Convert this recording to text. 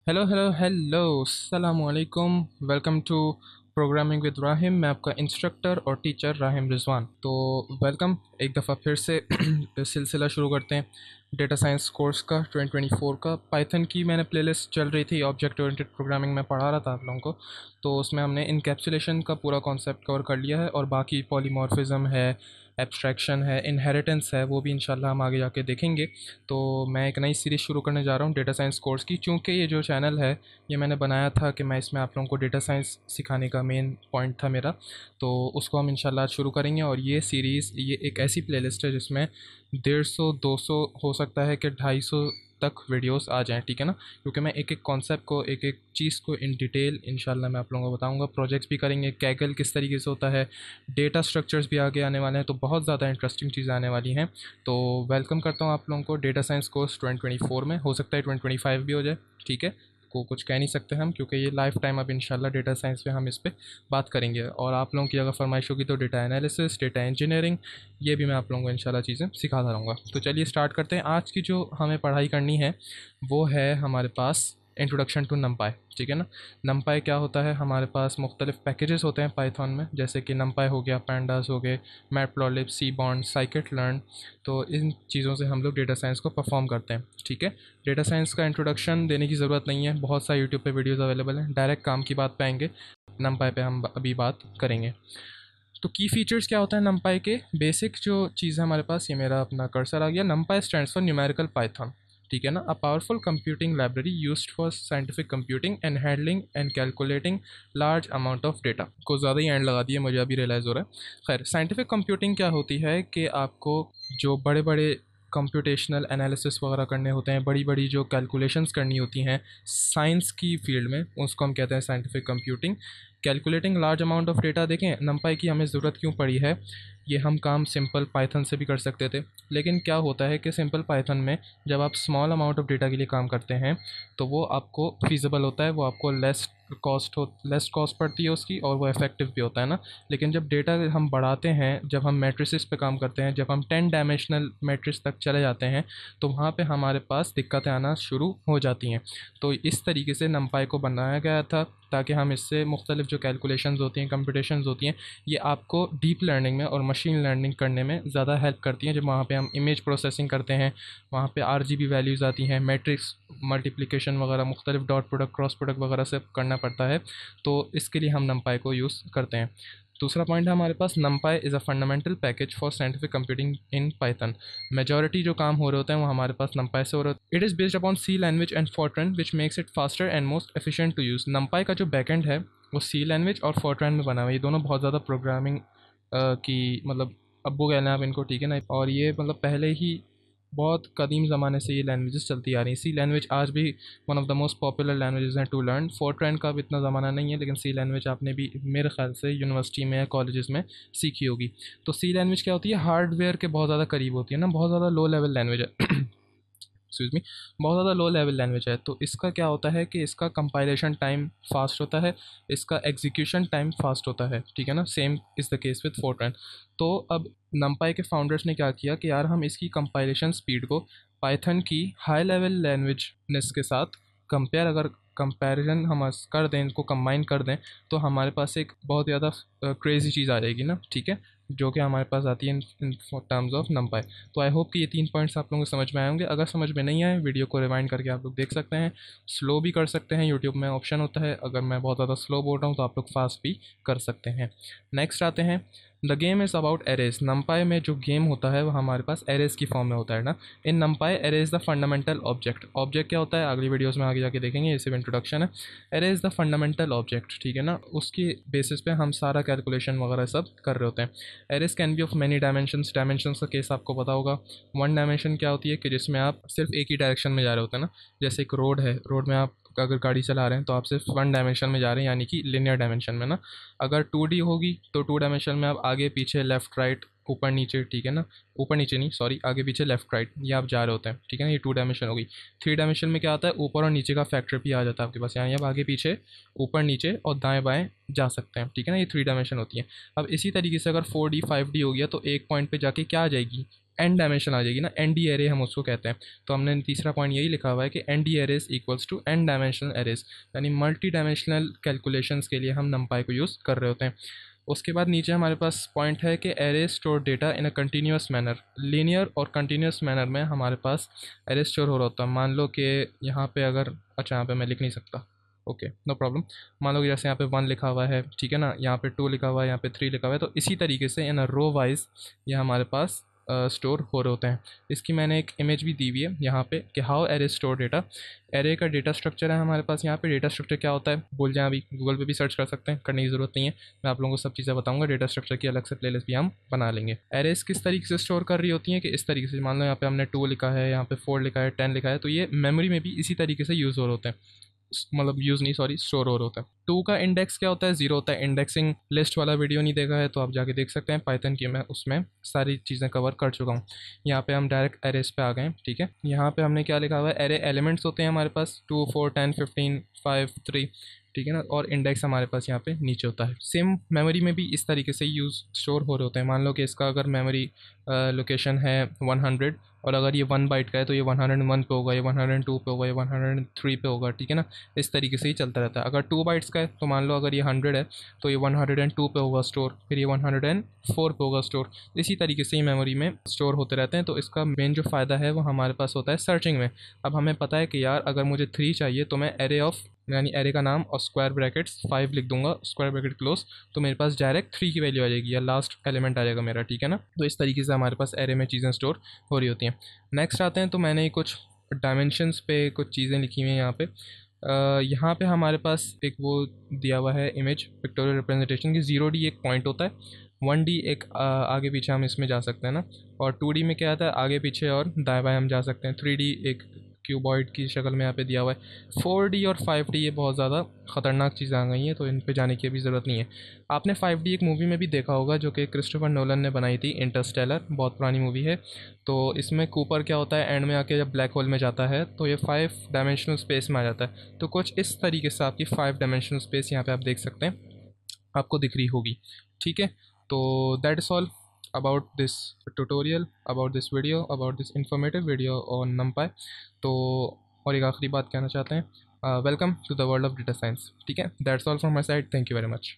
Hello hello hello अस्सलाम वालेकुम। Welcome to programming with Rahim. मैं आपका इंस्ट्रक्टर और टीचर राहिम रिजवान। तो वेलकम एक दफ़ा फिर से सिलसिला शुरू करते हैं डेटा साइंस कोर्स का 2024 का। पाइथन की मैंने प्लेलिस्ट चल रही थी, ऑब्जेक्ट ओरिएंटेड प्रोग्रामिंग में पढ़ा रहा था आप लोगों को। तो उसमें हमने इनकैप्सुलेशन का पूरा कॉन्सेप्ट कवर कर लिया है और बाकी पॉलीमॉर्फिज्म है, एब्स्ट्रैक्शन है, इनहेरिटेंस है, वो भी इंशाल्लाह हम आगे जाके देखेंगे। तो मैं एक नई सीरीज़ शुरू करने जा रहा हूँ डेटा साइंस कोर्स की। चूँकि ये जो चैनल है ये मैंने बनाया था कि मैं इसमें आप लोगों को डेटा साइंस सिखाने का मेन पॉइंट था मेरा। तो उसको हम इंशाल्लाह आज शुरू करेंगे। और ये सीरीज़ ये एक ऐसी प्लेलिस्ट है जिसमें 150 200 हो सकता है कि 250 तक वीडियोस आ जाएं, ठीक है ना। क्योंकि मैं एक एक कॉन्सेप्ट को, एक एक चीज़ को इन डिटेल इंशाल्लाह मैं आप लोगों को बताऊंगा। प्रोजेक्ट्स भी करेंगे, कैगल किस तरीके से होता है, डेटा स्ट्रक्चर्स भी आगे आने वाले हैं। तो बहुत ज़्यादा इंटरेस्टिंग चीज़ें आने वाली हैं। तो वेलकम करता हूँ आप लोगों को डेटा साइंस कोर्स 2024 में। हो सकता है 2025 भी हो जाए, ठीक है। को कुछ कह नहीं सकते हम, क्योंकि ये लाइफ टाइम अब इंशाल्लाह डेटा साइंस पे हम इस पे बात करेंगे। और आप लोगों की अगर फरमाइश होगी तो डेटा एनालिसिस, डेटा इंजीनियरिंग, ये भी मैं आप लोगों को इंशाल्लाह चीज़ें सिखाता रहूँगा। तो चलिए स्टार्ट करते हैं। आज की जो हमें पढ़ाई करनी है वो है हमारे पास इंट्रोडक्शन टू नमपाई, ठीक है ना। नमपाई क्या होता है? हमारे पास मुख्तलिफ पैकेजेस होते हैं पाइथन में, जैसे कि नमपाई हो गया, पैंडास हो गए, मैटप्लॉलिब, सी बॉन्ड, साइकिट लर्न। तो इन चीज़ों से हम लोग डेटा साइंस को परफॉर्म करते हैं, ठीक है। डेटा साइंस का इंट्रोडक्शन देने की ज़रूरत नहीं है, बहुत सारे यूट्यूब पे वीडियोस अवेलेबल हैं। डायरेक्ट काम की बात पे आएंगे, नमपाई पे हम अभी बात करेंगे। तो की फीचर्स क्या होता है नमपाई के? बेसिक जो चीज़ है हमारे पास, ये मेरा अपना कर्सर आ गया। नमपाई स्टैंड्स फॉर न्यूमेरिकल पाइथन, ठीक है ना। A powerful computing library used for scientific computing and handling and calculating large amount of data. को ज़्यादा ही एंड लगा दिया, मुझे अभी रियलाइज़ हो रहा है। खैर, साइंटिफिक कंप्यूटिंग क्या होती है कि आपको जो बड़े बड़े कंप्यूटेशनल एनालिसिस वगैरह करने होते हैं, बड़ी बड़ी जो कैलकुलेशंस करनी होती हैं साइंस की फील्ड में, उसको हम कहते हैं scientific computing. Calculating large amount of data, देखें नमपाई की हमें ज़रूरत क्यों पड़ी है। ये हम काम सिंपल पाइथन से भी कर सकते थे, लेकिन क्या होता है कि सिंपल पाइथन में जब आप स्मॉल अमाउंट ऑफ डेटा के लिए काम करते हैं तो वो आपको फीजिबल होता है, वो आपको लेस कॉस्ट पड़ती है उसकी, और वो इफेक्टिव भी होता है ना। लेकिन जब डेटा हम बढ़ाते हैं, जब हम मैट्रिसेस पे काम करते हैं, जब हम 10 डायमेंशनल मैट्रिक्स तक चले जाते हैं, तो वहाँ पे हमारे पास दिक्कतें आना शुरू हो जाती हैं। तो इस तरीके से नमपाई को बनाया गया था ताकि हम इससे मुख्तलिफ जो कैलकुलेशंस होती हैं, कंप्यूटेशंस होती हैं, ये आपको डीप लर्निंग में और मशीन लर्निंग करने में ज़्यादा हेल्प करती हैं। जब वहाँ पे हम इमेज प्रोसेसिंग करते हैं, वहाँ पे आरजीबी वैल्यूज़ आती हैं, मैट्रिक्स मल्टीप्लिकेशन वगैरह, मुख्तलिफ डॉट प्रोडक्ट, क्रॉस प्रोडक्ट वगैरह से करना पड़ता है। तो इसके लिए हम नमपाई को यूज़ करते हैं। दूसरा पॉइंट है हमारे पास, NumPy is a fundamental package for scientific computing in Python. Majority जो काम हो रहे होते हैं वो हमारे पास नमपाई से हो रहे होते हैं। It is based upon C language and Fortran which makes it faster and most efficient to use. NumPy का जो बैकएंड है वो सी लैंग्वेज और फॉर्ट्रन में बना हुआ है। ये दोनों बहुत ज़्यादा प्रोग्रामिंग की मतलब अब्बू कह लें आप इनको, ठीक है ना। और ये मतलब पहले ही बहुत कदीम ज़माने से ये लैंग्वेजेस चलती आ रही हैं। सी लैंग्वेज आज भी one of the most popular languages हैं टू लर्न। फोर्ट्रैन का भी इतना ज़माना नहीं है, लेकिन सी लैंग्वेज आपने भी मेरे ख्याल से यूनिवर्सिटी में या कॉलेजेस में सीखी होगी। तो सी लैंग्वेज क्या होती है? हार्डवेयर के बहुत ज़्यादा करीब होती है ना, बहुत ज़्यादा लो लेवल लैंग्वेज है। एक्सक्यूज़ मी, बहुत ज़्यादा लो लेवल लैंग्वेज है। तो इसका क्या होता है कि इसका कंपाइलेशन टाइम फास्ट होता है, इसका एग्जीक्यूशन टाइम फास्ट होता है, ठीक है ना। Same is the case with Fortran. तो अब नमपाई के फाउंडर्स ने क्या किया कि यार हम इसकी कंपाइलेशन स्पीड को पाइथन की हाई लेवल लैंग्वेजनेस के साथ कंपेयर, अगर कंपैरिजन हम कर दें, इनको कंबाइन कर दें, तो हमारे पास एक बहुत ज़्यादा क्रेज़ी चीज़ आ जाएगी ना, ठीक है, जो कि हमारे पास आती है इन टर्म्स ऑफ नमपाई। तो आई होप कि ये 3 पॉइंट्स आप लोगों को समझ में आए होंगे। अगर समझ में नहीं आए, वीडियो को रिवाइंड करके आप लोग देख सकते हैं, स्लो भी कर सकते हैं, यूट्यूब में ऑप्शन होता है। अगर मैं बहुत ज़्यादा स्लो बोल रहा हूँ तो आप लोग फास्ट भी कर सकते हैं। नेक्स्ट आते हैं, the game is about arrays. नमपाई में जो गेम होता है वो हमारे पास एरेज की फॉर्म में होता है ना। In NumPy array is the fundamental object. Object क्या होता है अगली वीडियोस में आगे जाके देखेंगे, ये सिर्फ इंट्रोडक्शन है। Array is the fundamental object, ठीक है ना, उसकी बेसिस पे हम सारा कैलकुलेशन वगैरह सब कर रहे होते हैं। Arrays can be of many dimensions. Dimensions का केस आपको पता होगा। वन डायमेंशन क्या होती है कि जिसमें आप सिर्फ एक ही डायरेक्शन में जा रहे होते हैं ना। जैसे एक रोड है, रोड में आप अगर गाड़ी चला रहे हैं तो आप सिर्फ वन डायमेंशन में जा रहे हैं, यानी कि लिनियर डायमेंशन में ना। अगर 2D होगी तो 2 डायमेंशन में आप आगे पीछे, लेफ्ट राइट, ऊपर नीचे, ठीक है ना। ऊपर नीचे नहीं, सॉरी, आगे पीछे, लेफ्ट राइट, ये आप जा रहे होते हैं, ठीक है ना। ये 2 डायमेंशन होगी। 3 डायमेंशन में क्या आता है? ऊपर और नीचे का फैक्टर भी आ जाता है आपके पास, यहाँ आप आगे पीछे, ऊपर नीचे और दाएं बाएं जा सकते हैं, ठीक है ना। ये 3 डायमेंशन होती है। अब इसी तरीके से अगर 4D 5D हो गया तो एक पॉइंट पे जाके क्या आ जाएगी? एन डायमेंशन आ जाएगी ना, एन डी एरे हम उसको कहते हैं। तो हमने तीसरा पॉइंट यही लिखा हुआ है कि N D arrays equals to N dimensional arrays, यानी मल्टी डायमेंशनल कैलकुलेशंस के लिए हम नंपाई को यूज़ कर रहे होते हैं। उसके बाद नीचे हमारे पास पॉइंट है कि array store data in a continuous manner, linear और कंटिन्यूस मैनर में हमारे पास एरे स्टोर हो रहा होता है। मान लो कि यहाँ पे अगर, अच्छा यहाँ पे मैं लिख नहीं सकता, ओके नो प्रॉब्लम। मान लो कि जैसे यहाँ पे 1 लिखा हुआ है, ठीक है ना, यहाँ पे 2 लिखा हुआ है, यहाँ पे 3 लिखा हुआ है, तो इसी तरीके से इन रो वाइज ये हमारे पास स्टोर हो रहे होते हैं। इसकी मैंने एक इमेज भी दी हुई है यहाँ पे कि how array store data. Array का डेटा स्ट्रक्चर है हमारे पास। यहाँ पे डेटा स्ट्रक्चर क्या होता है भूल जाएं, अभी गूगल पे भी सर्च कर सकते हैं, करने की ज़रूरत नहीं है, मैं आप लोगों को सब चीज़ें बताऊंगा। डेटा स्ट्रक्चर की अलग से प्लेलिस्ट भी हम बना लेंगे। एरेस किस तरीके से स्टोर कर रही होती हैं कि इस तरीके से, मान लो यहाँ पे हमने 2 लिखा है, यहाँ पे 4 लिखा है, 10 लिखा है, तो ये मेमोरी में भी इसी तरीके से यूज़ हो रहे होते हैं, मतलब यूज़ नहीं सॉरी स्टोर हो रहा होता है। 2 का इंडेक्स क्या होता है, 0 होता है। इंडेक्सिंग लिस्ट वाला वीडियो नहीं देखा है तो आप जाके देख सकते हैं, पाइथन की मैं उसमें सारी चीज़ें कवर कर चुका हूँ। यहाँ पे हम डायरेक्ट एरेस पे आ गए हैं, ठीक है। यहाँ पे हमने क्या लिखा हुआ है, एरे एलिमेंट्स होते हैं हमारे पास 2 4 10 15 5 3, ठीक है ना, और इंडेक्स हमारे पास यहाँ पे नीचे होता है। सेम मेमोरी में भी इस तरीके से यूज़ स्टोर हो रहे होते हैं। मान लो कि इसका अगर मेमोरी लोकेशन है 100, और अगर ये 1 बाइट का है तो ये 101 पे होगा, ये 102 पे होगा, ये 103 पे होगा, ठीक है ना। इस तरीके से ही चलता रहता है। अगर 2 बाइट्स का है तो मान लो अगर ये 100 है तो ये 102 पे होगा स्टोर, फिर ये 104 पे होगा स्टोर। इसी तरीके से ही मेमोरी में स्टोर होते रहते हैं। तो इसका मेन जो फ़ायदा है वो हमारे पास होता है सर्चिंग में। अब हमें पता है कि यार अगर मुझे 3 चाहिए तो मैं एरे ऑफ, यानी एरे का नाम और स्क्वायर ब्रैकेट्स 5 लिख दूंगा, स्क्वायर ब्रैकेट क्लोज, तो मेरे पास डायरेक्ट 3 की वैल्यू आ जाएगी या लास्ट एलिमेंट आ जाएगा मेरा, ठीक है ना। तो इस तरीके से हमारे पास एरे में चीज़ें स्टोर हो रही होती हैं। नेक्स्ट आते हैं, तो मैंने कुछ डायमेंशंस पे कुछ चीज़ें लिखी हुई हैं यहाँ पे। यहाँ पे हमारे पास एक वो दिया हुआ है इमेज पिक्टोरियल रिप्रेजेंटेशन की। 0D एक पॉइंट होता है, 1D एक आगे पीछे हम इसमें जा सकते हैं ना, और 2D में क्या आता है, आगे पीछे और दाएं बाएं हम जा सकते हैं। 3D एक क्यूबॉइड की शक्ल में यहाँ पे दिया हुआ है। 4D और 5D ये बहुत ज़्यादा ख़तरनाक चीज़ें आ गई हैं, तो इन पे जाने की अभी ज़रूरत नहीं है। आपने 5D एक मूवी में भी देखा होगा जो कि क्रिस्टोफर नोलन ने बनाई थी, इंटरस्टेलर, बहुत पुरानी मूवी है। तो इसमें कूपर क्या होता है, एंड में आके जब ब्लैक होल में जाता है तो ये 5 डायमेंशनल स्पेस में आ जाता है। तो कुछ इस तरीके से आपकी 5 डायमेंशनल स्पेस यहाँ पे आप देख सकते हैं, आपको दिख रही होगी, ठीक है। तो that is all about this tutorial, about this video, about this informative video on NumPy। तो और एक आखिरी बात कहना चाहते हैं, welcome to the world of data science, ठीक है। That's all from my side, thank you very much.